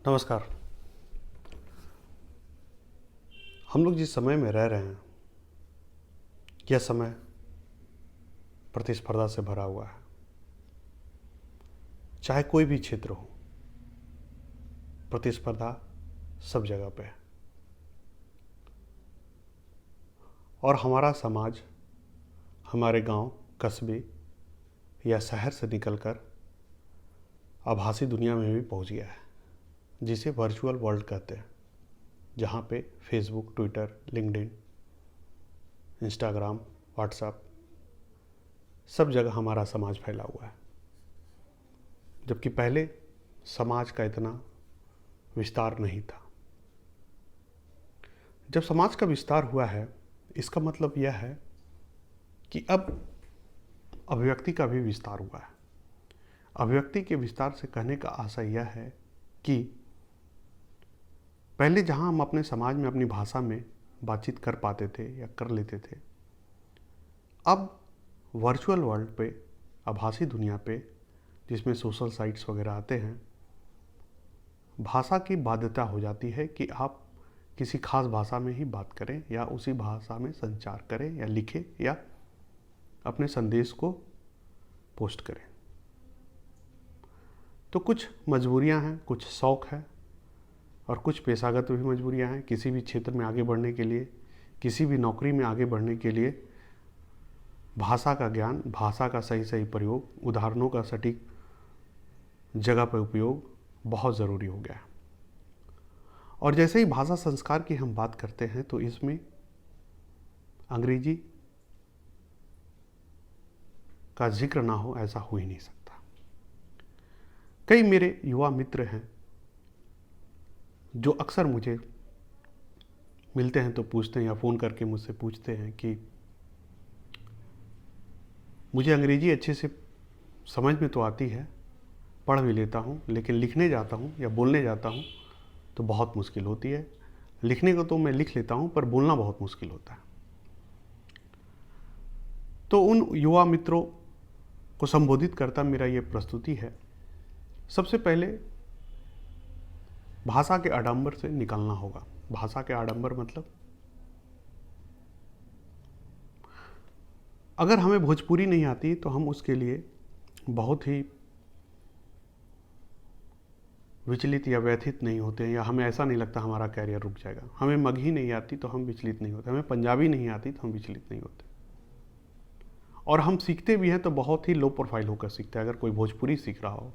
नमस्कार। हम लोग जिस समय में रह रहे हैं, यह समय प्रतिस्पर्धा से भरा हुआ है। चाहे कोई भी क्षेत्र हो, प्रतिस्पर्धा सब जगह पे है। और हमारा समाज हमारे गांव, कस्बे या शहर से निकलकर आभासी दुनिया में भी पहुंच गया है, जिसे वर्चुअल वर्ल्ड कहते हैं, जहाँ पे Facebook, Twitter, LinkedIn, Instagram, WhatsApp सब जगह हमारा समाज फैला हुआ है। जबकि पहले समाज का इतना विस्तार नहीं था। जब समाज का विस्तार हुआ है, इसका मतलब यह है कि अब अभिव्यक्ति का भी विस्तार हुआ है। अभिव्यक्ति के विस्तार से कहने का आशय यह है कि पहले जहां हम अपने समाज में अपनी भाषा में बातचीत कर पाते थे या कर लेते थे, अब वर्चुअल वर्ल्ड पे, आभासी दुनिया पे, जिसमें सोशल साइट्स वगैरह आते हैं, भाषा की बाध्यता हो जाती है कि आप किसी खास भाषा में ही बात करें या उसी भाषा में संचार करें या लिखें या अपने संदेश को पोस्ट करें। तो कुछ मजबूरियां हैं, कुछ शौक़ है और कुछ पेशागत भी मजबूरियां हैं। किसी भी क्षेत्र में आगे बढ़ने के लिए, किसी भी नौकरी में आगे बढ़ने के लिए भाषा का ज्ञान, भाषा का सही प्रयोग, उदाहरणों का सटीक जगह पर उपयोग बहुत ज़रूरी हो गया है। और जैसे ही भाषा संस्कार की हम बात करते हैं तो इसमें अंग्रेजी का जिक्र ना हो, ऐसा हो ही नहीं सकता। कई मेरे युवा मित्र हैं जो अक्सर मुझे मिलते हैं तो पूछते हैं या फ़ोन करके मुझसे पूछते हैं कि मुझे अंग्रेजी अच्छे से समझ में तो आती है, पढ़ भी लेता हूँ, लेकिन लिखने जाता हूँ या बोलने जाता हूँ तो बहुत मुश्किल होती है। लिखने को तो मैं लिख लेता हूँ, पर बोलना बहुत मुश्किल होता है। तो उन युवा मित्रों को संबोधित करता मेरा ये प्रस्तुति है। सबसे पहले भाषा के आडंबर से निकलना होगा। भाषा के आडंबर मतलब, अगर हमें भोजपुरी नहीं आती तो हम उसके लिए बहुत ही विचलित या व्यथित नहीं होते हैं, या हमें ऐसा नहीं लगता हमारा कैरियर रुक जाएगा। हमें मगही नहीं आती तो हम विचलित नहीं होते, हमें पंजाबी नहीं आती तो हम विचलित नहीं होते। और हम सीखते भी हैं तो बहुत ही लो प्रोफाइल होकर सीखते हैं। अगर कोई भोजपुरी सीख रहा हो,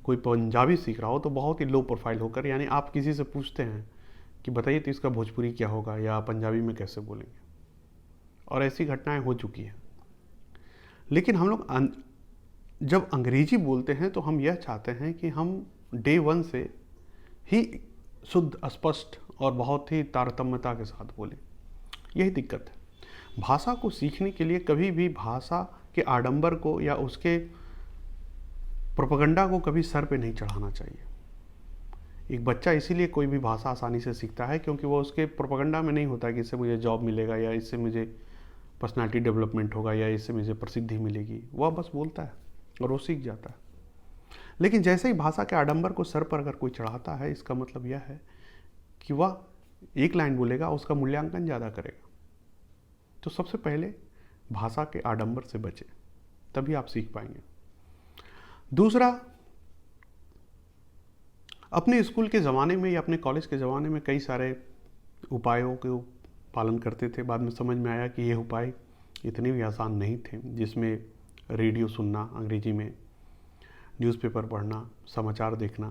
कोई पंजाबी सीख रहा हो, तो बहुत ही लो प्रोफाइल होकर, यानी आप किसी से पूछते हैं कि बताइए तो इसका भोजपुरी क्या होगा या पंजाबी में कैसे बोलेंगे। और ऐसी घटनाएं हो चुकी हैं। लेकिन हम लोग जब अंग्रेजी बोलते हैं तो हम यह चाहते हैं कि हम डे वन से ही शुद्ध, स्पष्ट और बहुत ही तारतम्यता के साथ बोलें। यही दिक्कत है। भाषा को सीखने के लिए कभी भी भाषा के आडंबर को या उसके प्रोपेगेंडा को कभी सर पे नहीं चढ़ाना चाहिए। एक बच्चा इसीलिए कोई भी भाषा आसानी से सीखता है क्योंकि वो उसके प्रोपेगेंडा में नहीं होता कि इससे मुझे जॉब मिलेगा या इससे मुझे पर्सनालिटी डेवलपमेंट होगा या इससे मुझे प्रसिद्धि मिलेगी। वह बस बोलता है और वो सीख जाता है। लेकिन जैसे ही भाषा के आडंबर को सर पर अगर कोई चढ़ाता है, इसका मतलब यह है कि वह एक लाइन बोलेगा, उसका मूल्यांकन ज़्यादा करेगा। तो सबसे पहले भाषा के आडंबर से बचें, तभी आप सीख पाएंगे। दूसरा, अपने स्कूल के ज़माने में या अपने कॉलेज के ज़माने में कई सारे उपायों के पालन करते थे। बाद में समझ में आया कि ये उपाय इतने भी आसान नहीं थे, जिसमें रेडियो सुनना अंग्रेजी में, न्यूज़पेपर पढ़ना, समाचार देखना।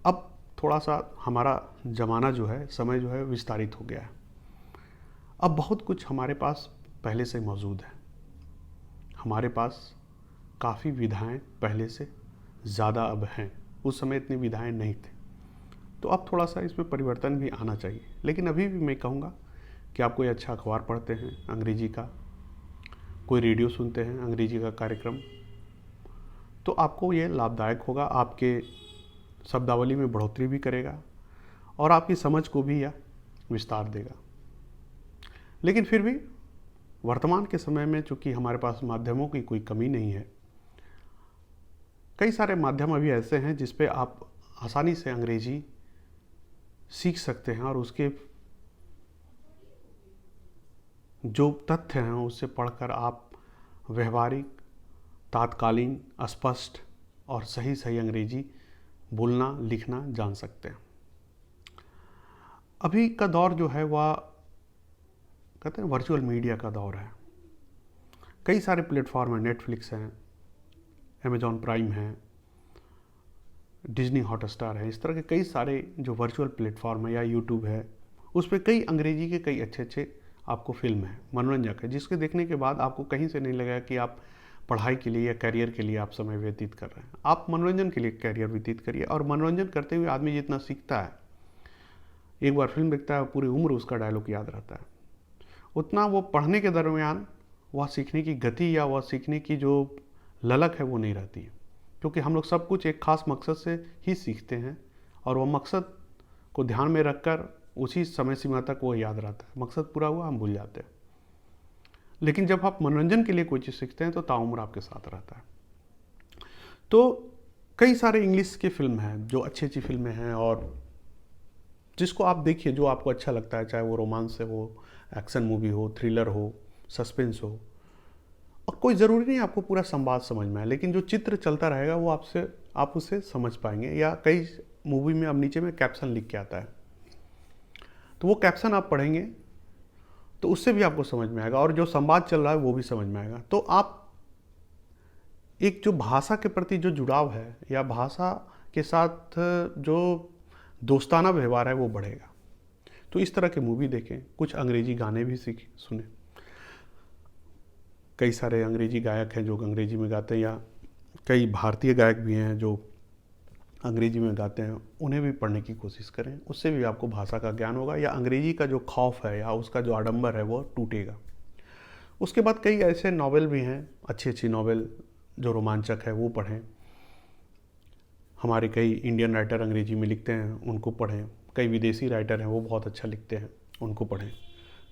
अब थोड़ा सा हमारा ज़माना जो है, समय जो है विस्तारित हो गया है। अब बहुत कुछ हमारे पास पहले से मौजूद है। हमारे पास काफ़ी विधाएं पहले से ज़्यादा अब हैं। उस समय इतनी विधाएं नहीं थी, तो अब थोड़ा सा इसमें परिवर्तन भी आना चाहिए। लेकिन अभी भी मैं कहूँगा कि आप कोई अच्छा अखबार पढ़ते हैं अंग्रेजी का, कोई रेडियो सुनते हैं अंग्रेजी का कार्यक्रम, तो आपको ये लाभदायक होगा। आपके शब्दावली में बढ़ोतरी भी करेगा और आपकी समझ को भी यह विस्तार देगा। लेकिन फिर भी वर्तमान के समय में चूँकि हमारे पास माध्यमों की कोई कमी नहीं है, कई सारे माध्यम अभी ऐसे हैं जिस पे आप आसानी से अंग्रेजी सीख सकते हैं और उसके जो तथ्य हैं उससे पढ़कर आप व्यवहारिक, तात्कालीन, स्पष्ट और सही सही अंग्रेजी बोलना लिखना जान सकते हैं। अभी का दौर जो है वह कहते हैं वर्चुअल मीडिया का दौर है। कई सारे प्लेटफॉर्म हैं, नेटफ्लिक्स हैं, अमेजॉन प्राइम है, डिज्नी हॉटस्टार है, इस तरह के कई सारे जो वर्चुअल प्लेटफॉर्म है या यूट्यूब है, उस पर कई अंग्रेजी के कई अच्छे अच्छे आपको फिल्म है, मनोरंजक है, जिसके देखने के बाद आपको कहीं से नहीं लगेगा कि आप पढ़ाई के लिए या करियर के लिए आप समय व्यतीत कर रहे हैं। आप मनोरंजन के लिए करियर व्यतीत करिए। और मनोरंजन करते हुए आदमी जितना सीखता है, एक बार फिल्म देखता है पूरी उम्र उसका डायलॉग याद रहता है, उतना वो पढ़ने के दरमियान वह सीखने की गति या वह सीखने की जो ललक है वो नहीं रहती है। क्योंकि हम लोग सब कुछ एक खास मकसद से ही सीखते हैं और वह मकसद को ध्यान में रखकर उसी समय सीमा तक वो याद रहता है। मकसद पूरा हुआ हम भूल जाते हैं। लेकिन जब आप मनोरंजन के लिए कोई चीज़ सीखते हैं तो ताउम्र आपके साथ रहता है। तो कई सारे इंग्लिश की फिल्म हैं जो अच्छी अच्छी फिल्में हैं और जिसको आप देखिए, जो आपको अच्छा लगता है, चाहे वो रोमांस से हो, एक्शन मूवी हो, थ्रिलर हो, सस्पेंस हो। और कोई ज़रूरी नहीं आपको पूरा संवाद समझ में आए, लेकिन जो चित्र चलता रहेगा वो आप उसे समझ पाएंगे। या कई मूवी में अब नीचे में कैप्शन लिख के आता है, तो वो कैप्शन आप पढ़ेंगे तो उससे भी आपको समझ में आएगा और जो संवाद चल रहा है वो भी समझ में आएगा। तो आप एक जो भाषा के प्रति जो जुड़ाव है या भाषा के साथ जो दोस्ताना व्यवहार है वो बढ़ेगा। तो इस तरह के मूवी देखें, कुछ अंग्रेजी गाने भी सुने। कई सारे अंग्रेजी गायक हैं जो अंग्रेजी में गाते हैं, या कई भारतीय गायक भी हैं जो अंग्रेजी में गाते हैं, उन्हें भी पढ़ने की कोशिश करें। उससे भी आपको भाषा का ज्ञान होगा या अंग्रेजी का जो खौफ है या उसका जो आडंबर है वो टूटेगा। उसके बाद कई ऐसे नॉवेल भी हैं, अच्छी अच्छी नॉवेल जो रोमांचक है वो पढ़ें। हमारे कई इंडियन राइटर अंग्रेजी में लिखते हैं, उनको पढ़ें। कई विदेशी राइटर हैं वो बहुत अच्छा लिखते हैं, उनको पढ़ें।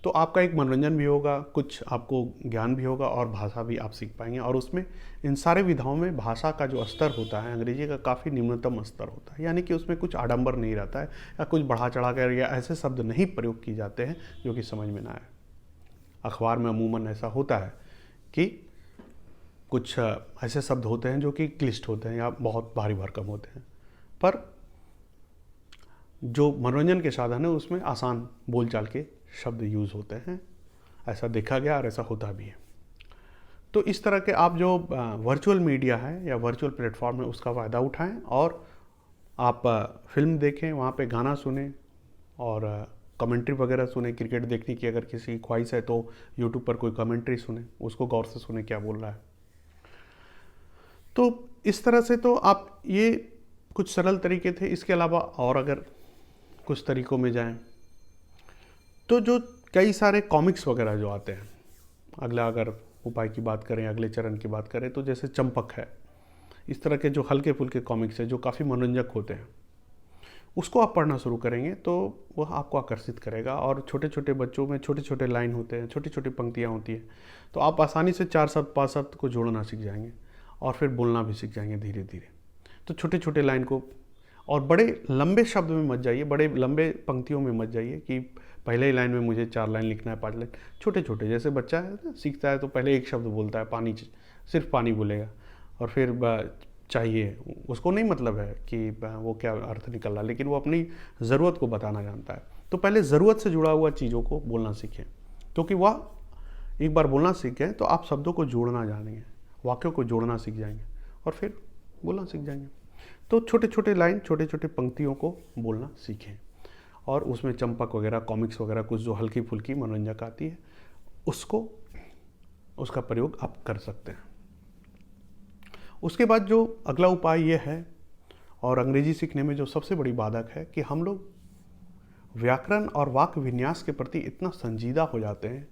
तो आपका एक मनोरंजन भी होगा, कुछ आपको ज्ञान भी होगा और भाषा भी आप सीख पाएंगे। और उसमें इन सारे विधाओं में भाषा का जो स्तर होता है अंग्रेजी का काफ़ी निम्नतम स्तर होता है, यानी कि उसमें कुछ आडंबर नहीं रहता है या कुछ बढ़ा चढ़ा कर या ऐसे शब्द नहीं प्रयोग किए जाते हैं जो कि समझ में ना आए। अखबार में अमूमन ऐसा होता है कि कुछ ऐसे शब्द होते हैं जो कि क्लिष्ट होते हैं या बहुत भारी भरकम होते हैं, पर जो मनोरंजन के साधन है उसमें आसान बोलचाल के शब्द यूज़ होते हैं। ऐसा देखा गया और ऐसा होता भी है। तो इस तरह के आप जो वर्चुअल मीडिया है या वर्चुअल प्लेटफॉर्म है उसका फ़ायदा उठाएं और आप फिल्म देखें, वहाँ पे गाना सुने और कमेंट्री वगैरह सुने। क्रिकेट देखने की अगर किसी की ख्वाहिश है तो यूट्यूब पर कोई कमेंट्री सुने, उसको गौर से सुने क्या बोल रहा है। तो इस तरह से तो आप, ये कुछ सरल तरीके थे। इसके अलावा और अगर कुछ तरीकों में जाएं तो जो कई सारे कॉमिक्स वगैरह जो आते हैं, अगला अगर उपाय की बात करें, अगले चरण की बात करें तो जैसे चंपक है, इस तरह के जो हल्के फुल्के कॉमिक्स हैं जो काफ़ी मनोरंजक होते हैं, उसको आप पढ़ना शुरू करेंगे तो वह आपको आकर्षित करेगा। और छोटे छोटे बच्चों में छोटे छोटे लाइन होते हैं, छोटी छोटी पंक्तियाँ होती हैं, तो आप आसानी से 4 शब्द 5 शब्द को जोड़ना सीख जाएंगे और फिर बोलना भी सीख जाएंगे धीरे धीरे। तो छोटे छोटे लाइन को, और बड़े लंबे शब्द में मत जाइए, बड़े लंबे पंक्तियों में मत जाइए कि पहले ही लाइन में मुझे 4 लाइन लिखना है, 5 लाइन। छोटे छोटे, जैसे बच्चा है ना, सीखता है तो पहले एक शब्द बोलता है, पानी, सिर्फ पानी बोलेगा, और फिर चाहिए, उसको नहीं मतलब है कि वो क्या अर्थ निकल रहा, लेकिन वो अपनी ज़रूरत को बताना जानता है। तो पहले ज़रूरत से जुड़ा हुआ चीज़ों को बोलना सीखें, क्योंकि वह एक बार बोलना सीख गए तो आप शब्दों को जोड़ना जानेंगे, वाक्यों को जोड़ना सीख जाएंगे और फिर बोलना सीख जाएंगे। तो छोटे छोटे लाइन, छोटे छोटे पंक्तियों को बोलना सीखें और उसमें चंपक वगैरह, कॉमिक्स वगैरह, कुछ जो हल्की फुल्की मनोरंजक आती है उसका प्रयोग आप कर सकते हैं। उसके बाद जो अगला उपाय ये है, और अंग्रेजी सीखने में जो सबसे बड़ी बाधक है, कि हम लोग व्याकरण और वाक्य विन्यास के प्रति इतना संजीदा हो जाते हैं,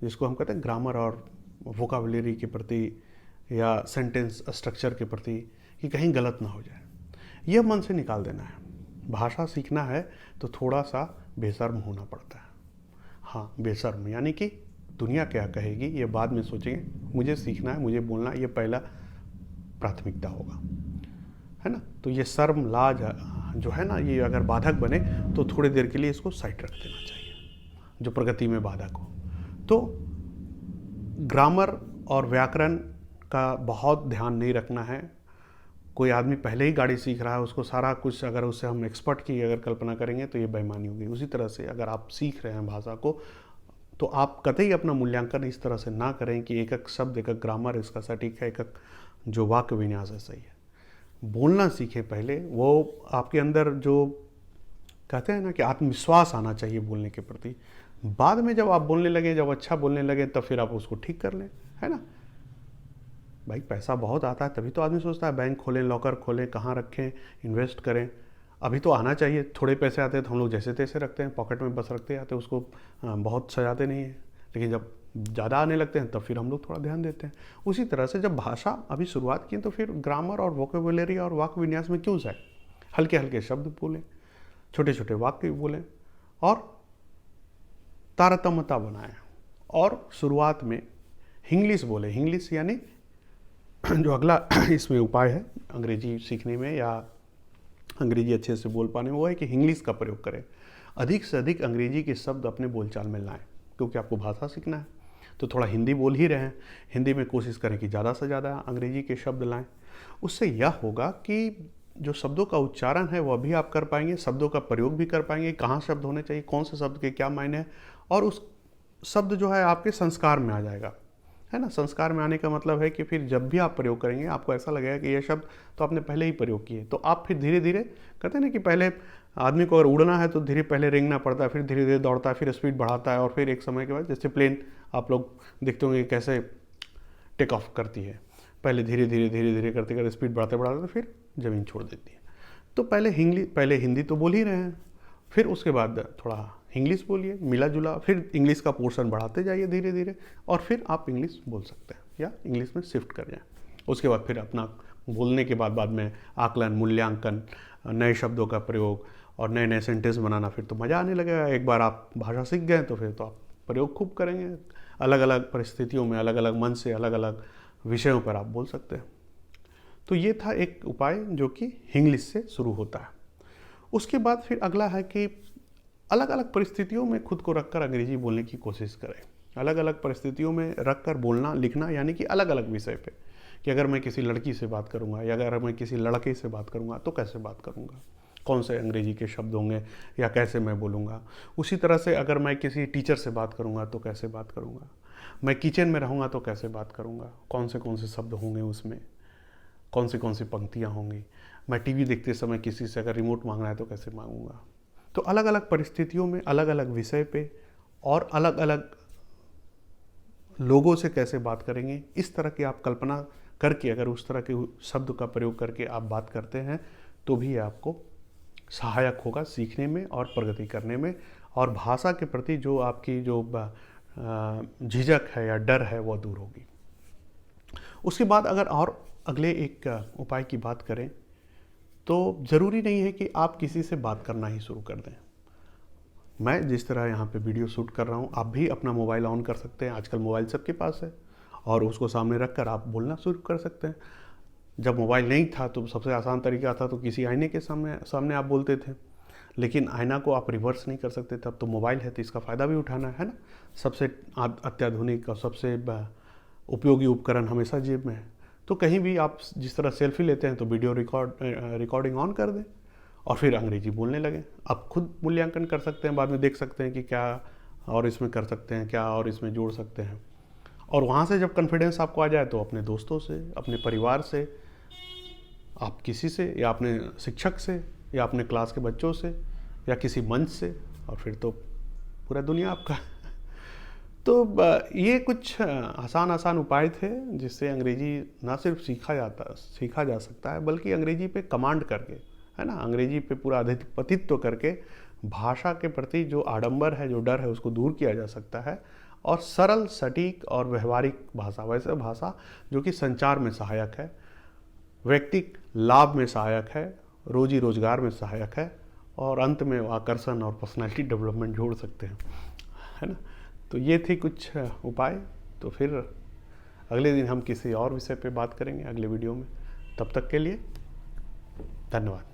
जिसको हम कहते हैं ग्रामर और वोकाबुलरी के प्रति या सेंटेंस स्ट्रक्चर के प्रति, कि कहीं गलत ना हो जाए। यह मन से निकाल देना है। भाषा सीखना है तो थोड़ा सा बेशर्म होना पड़ता है। हाँ, बेशर्म यानी कि दुनिया क्या कहेगी ये बाद में सोचेंगे, मुझे सीखना है, मुझे बोलना, ये पहला प्राथमिकता होगा। है ना। तो ये शर्म लाज जो है ना, ये अगर बाधक बने तो थोड़ी देर के लिए इसको साइड रख देना चाहिए, जो प्रगति में बाधक हो। तो ग्रामर और व्याकरण का बहुत ध्यान नहीं रखना है। कोई आदमी पहले ही गाड़ी सीख रहा है, उसको सारा कुछ अगर उससे हम एक्सपर्ट की अगर कल्पना करेंगे तो ये बेईमानी होगी। उसी तरह से अगर आप सीख रहे हैं भाषा को, तो आप कतई अपना मूल्यांकन इस तरह से ना करें कि एक एक शब्द, एक एक ग्रामर इसका सटीक है, एक एक जो वाक्य विन्यास है सही है। बोलना सीखें पहले। वो आपके अंदर जो कहते हैं ना कि आत्मविश्वास आना चाहिए बोलने के प्रति। बाद में जब आप बोलने लगे, जब अच्छा बोलने लगे, तब फिर आप उसको ठीक कर लें, है ना। भाई पैसा बहुत आता है तभी तो आदमी सोचता है बैंक खोलें, लॉकर खोलें, कहाँ रखें, इन्वेस्ट करें। अभी तो आना चाहिए। थोड़े पैसे आते हैं तो हम लोग जैसे तैसे रखते हैं, पॉकेट में बस रखते आते, उसको बहुत सजाते नहीं हैं। लेकिन जब ज़्यादा आने लगते हैं तब फिर हम लोग थोड़ा ध्यान देते हैं। उसी तरह से जब भाषा अभी शुरुआत की तो फिर ग्रामर और वोकेबुलरी और वाक्य विन्यास में क्यों जाए, हल्के हल्के शब्द बोलें, छोटे छोटे वाक्य बोलें और तारतम्यता बनाएं। और शुरुआत में हिंग्लिश बोले। हिंग्लिश यानी जो अगला इसमें उपाय है अंग्रेजी सीखने में या अंग्रेजी अच्छे से बोल पाने में, वो है कि इंग्लिश का प्रयोग करें। अधिक से अधिक अंग्रेजी के शब्द अपने बोलचाल में लाएं, क्योंकि आपको भाषा सीखना है। तो थोड़ा हिंदी बोल ही रहे हैं, हिंदी में कोशिश करें कि ज़्यादा से ज़्यादा अंग्रेजी के शब्द लाएं। उससे यह होगा कि जो शब्दों का उच्चारण है वह भी आप कर पाएंगे, शब्दों का प्रयोग भी कर पाएंगे, कहाँ शब्द होने चाहिए, कौन से शब्द के क्या मायने हैं, और उस शब्द जो है आपके संस्कार में आ जाएगा, है ना। संस्कार में आने का मतलब है कि फिर जब भी आप प्रयोग करेंगे आपको ऐसा लगेगा कि ये शब्द तो आपने पहले ही प्रयोग किए। तो आप फिर धीरे धीरे, कहते हैं ना कि पहले आदमी को अगर उड़ना है तो धीरे पहले रेंगना पड़ता है, फिर धीरे धीरे दौड़ता है, फिर स्पीड बढ़ाता है, और फिर एक समय के बाद जैसे प्लेन आप लोग देखते होंगे कैसे टेक ऑफ करती है, पहले धीरे धीरे धीरे धीरे करते करते स्पीड बढ़ाते बढ़ाते फिर ज़मीन छोड़ देती है। तो पहले हिंदी तो बोल ही रहे हैं, फिर उसके बाद थोड़ा इंग्लिश बोलिए, मिला जुला, फिर इंग्लिश का पोर्शन बढ़ाते जाइए धीरे धीरे, और फिर आप इंग्लिश बोल सकते हैं या इंग्लिश में शिफ्ट कर जाएं। उसके बाद फिर अपना बोलने के बाद में आकलन, मूल्यांकन, नए शब्दों का प्रयोग और नए नए सेंटेंस बनाना, फिर तो मज़ा आने लगेगा। एक बार आप भाषा सीख गए तो फिर तो आप प्रयोग खूब करेंगे। अलग अलग परिस्थितियों में, अलग अलग मन से, अलग अलग विषयों पर आप बोल सकते हैं। तो ये था एक उपाय जो कि इंग्लिश से शुरू होता है। उसके बाद फिर अगला है कि अलग अलग परिस्थितियों में खुद को रखकर अंग्रेजी बोलने की कोशिश करें। अलग अलग परिस्थितियों में रखकर बोलना, लिखना, यानी कि अलग अलग विषय पे, कि अगर मैं किसी लड़की से बात करूंगा या अगर मैं किसी लड़के से बात करूंगा तो कैसे बात करूंगा, कौन से अंग्रेजी के शब्द होंगे या कैसे मैं बोलूँगा। उसी तरह से अगर मैं किसी टीचर से बात करूँगा तो कैसे बात करूँगा, मैं किचन में रहूँगा तो कैसे बात करूँगा, कौन से शब्द होंगे उसमें, कौन सी पंक्तियाँ होंगी, मैं टीवी देखते समय किसी से अगर रिमोट मांगना है तो कैसे मांगूंगा। तो अलग अलग परिस्थितियों में, अलग अलग विषय पे और अलग अलग लोगों से कैसे बात करेंगे, इस तरह की आप कल्पना करके अगर उस तरह के शब्द का प्रयोग करके आप बात करते हैं तो भी आपको सहायक होगा सीखने में और प्रगति करने में, और भाषा के प्रति जो आपकी जो झिझक है या डर है वो दूर होगी। उसके बाद अगर और अगले एक उपाय की बात करें तो ज़रूरी नहीं है कि आप किसी से बात करना ही शुरू कर दें। मैं जिस तरह यहाँ पे वीडियो शूट कर रहा हूँ, आप भी अपना मोबाइल ऑन कर सकते हैं। आजकल मोबाइल सबके पास है और उसको सामने रख कर आप बोलना शुरू कर सकते हैं। जब मोबाइल नहीं था तो सबसे आसान तरीका था तो किसी आईने के सामने आप बोलते थे, लेकिन आईना को आप रिवर्स नहीं कर सकते। तब तो मोबाइल है तो इसका फ़ायदा भी उठाना है ना। सबसे अत्याधुनिक और सबसे उपयोगी उपकरण हमेशा जेब में है। तो कहीं भी आप जिस तरह सेल्फी लेते हैं तो वीडियो रिकॉर्डिंग ऑन कर दें और फिर अंग्रेजी बोलने लगें। आप खुद मूल्यांकन कर सकते हैं, बाद में देख सकते हैं कि क्या और इसमें कर सकते हैं, क्या और इसमें जोड़ सकते हैं। और वहाँ से जब कॉन्फिडेंस आपको आ जाए तो अपने दोस्तों से, अपने परिवार से, आप किसी से या अपने शिक्षक से या अपने क्लास के बच्चों से या किसी मंच से, और फिर तो पूरा दुनिया आपका। तो ये कुछ आसान उपाय थे जिससे अंग्रेजी ना सिर्फ सीखा जा सकता है, बल्कि अंग्रेजी पे कमांड करके, है ना, अंग्रेजी पे पूरा अधिपतित्व करके भाषा के प्रति जो आडंबर है, जो डर है, उसको दूर किया जा सकता है। और सरल, सटीक और व्यवहारिक भाषा, वैसे भाषा जो कि संचार में सहायक है, व्यक्तिक लाभ में सहायक है, रोजी रोजगार में सहायक है, और अंत में आकर्षण और पर्सनैलिटी डेवलपमेंट जोड़ सकते हैं, है ना। तो ये थे कुछ उपाय। तो फिर अगले दिन हम किसी और विषय पे बात करेंगे अगले वीडियो में। तब तक के लिए धन्यवाद।